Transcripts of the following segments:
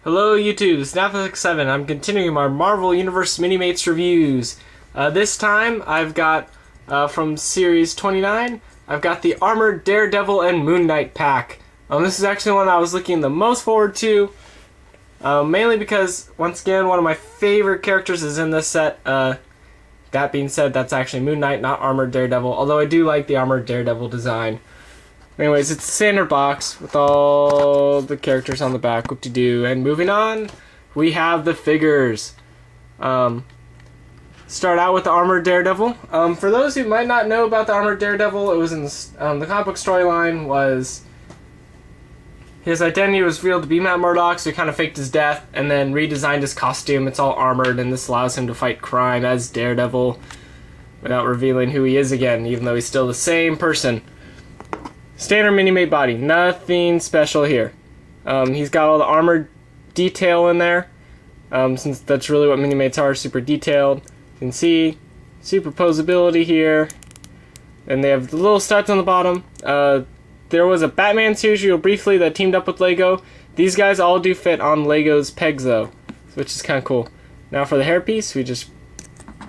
Hello YouTube, this is Netflix7. I'm continuing my Marvel Universe Minimates reviews. This time I've got, from Series 29, I've got the Armored Daredevil and Moonkinght pack. This is actually one I was looking the most forward to, mainly because, once again, one of my favorite characters is in this set. That being said, that's actually Moonkinght, not Armored Daredevil, although I do like the Armored Daredevil design. Anyways, it's a standard box with all the characters on the back, whoop-de-doo. And moving on, we have the figures. Start out with the Armored Daredevil. For those who might not know about the Armored Daredevil, it was in the comic book storyline was his identity was revealed to be Matt Murdock, so he kind of faked his death and then redesigned his costume. It's all armored, and this allows him to fight crime as Daredevil without revealing who he is again, even though he's still the same person. Standard Minimate body, nothing special here. He's got all the armored detail in there, since that's really what Minimates are, super detailed. You can see superposability here, and they have the little studs on the bottom. There was a Batman serial briefly that teamed up with Lego. These guys all do fit on Lego's pegs though, which is kind of cool. Now for the hairpiece, we just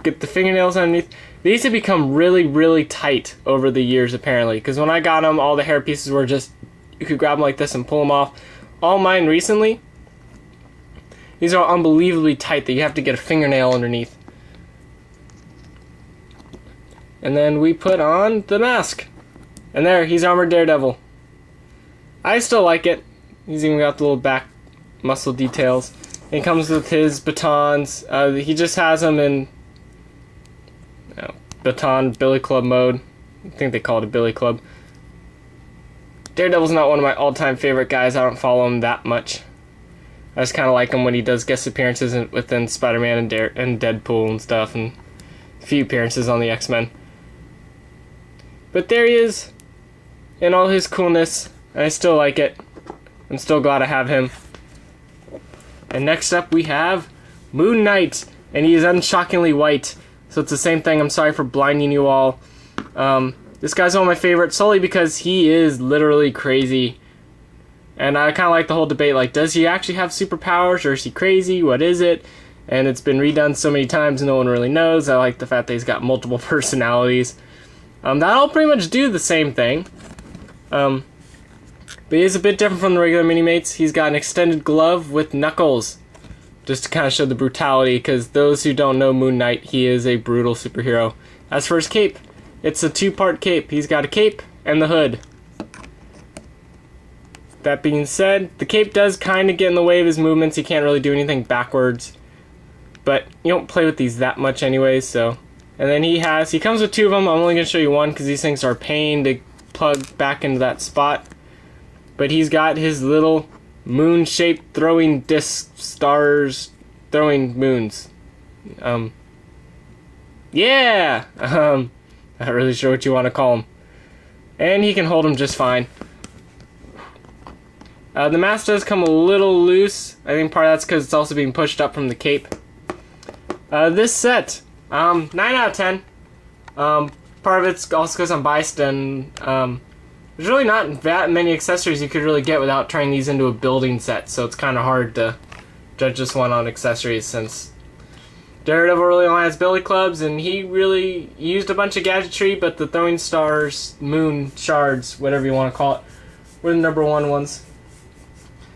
get the fingernails underneath. These have become really, really tight over the years, apparently, because when I got them, all the hair pieces were just, you could grab them like this and pull them off. All mine recently, these are unbelievably tight that you have to get a fingernail underneath. And then we put on the mask. And there, he's Armored Daredevil. I still like it. He's even got the little back muscle details. It comes with his batons. He just has them in baton billy club mode. I think they call it a billy club. Daredevil's not one of my all-time favorite guys. I don't follow him that much. I just kind of like him when he does guest appearances within Spider-Man and Deadpool and stuff, and a few appearances on the X-Men. But there he is in all his coolness, and I still like it. I'm still glad I have him. And next up we have Moonkinght, and he is unshockingly white. So it's the same thing. I'm sorry for blinding you all. This guy's one of my favorites solely because he is literally crazy. And I kind of like the whole debate, like, does he actually have superpowers or is he crazy? What is it? And it's been redone so many times no one really knows. I like the fact that he's got multiple personalities. That'll pretty much do the same thing. But he is a bit different from the regular Minimates. He's got an extended glove with knuckles, just to kind of show the brutality, because those who don't know Moonkinght, he is a brutal superhero. As for his cape, it's a two-part cape. He's got a cape and the hood. That being said, the cape does kind of get in the way of his movements. He can't really do anything backwards, but you don't play with these that much anyways, so. And then he comes with two of them. I'm only going to show you one because these things are a pain to plug back into that spot. But he's got his little moon-shaped throwing disc stars, throwing moons. Yeah! Not really sure what you want to call them. And he can hold them just fine. The mask does come a little loose. I think part of that's because it's also being pushed up from the cape. This set, 9 out of 10. Part of it's also because I'm biased, and there's really not that many accessories you could really get without turning these into a building set, so it's kind of hard to judge this one on accessories since Daredevil really only has billy clubs, and he really used a bunch of gadgetry, but the throwing stars, moon shards, whatever you want to call it, were the number one ones.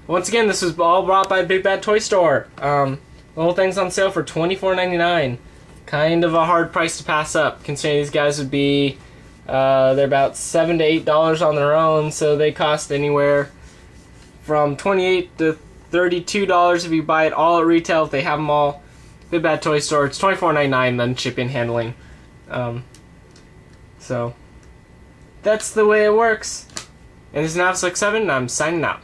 Once again, this was all brought by Big Bad Toy Store. The whole thing's on sale for $24.99. Kind of a hard price to pass up, considering these guys would be they're about $7 to $8 on their own, so they cost anywhere from $28 to $32 if you buy it all at retail. If they have them all, Big Bad Toy Store, it's $24.99, then shipping and handling. So that's the way it works. And this is Netflix7, and I'm signing out.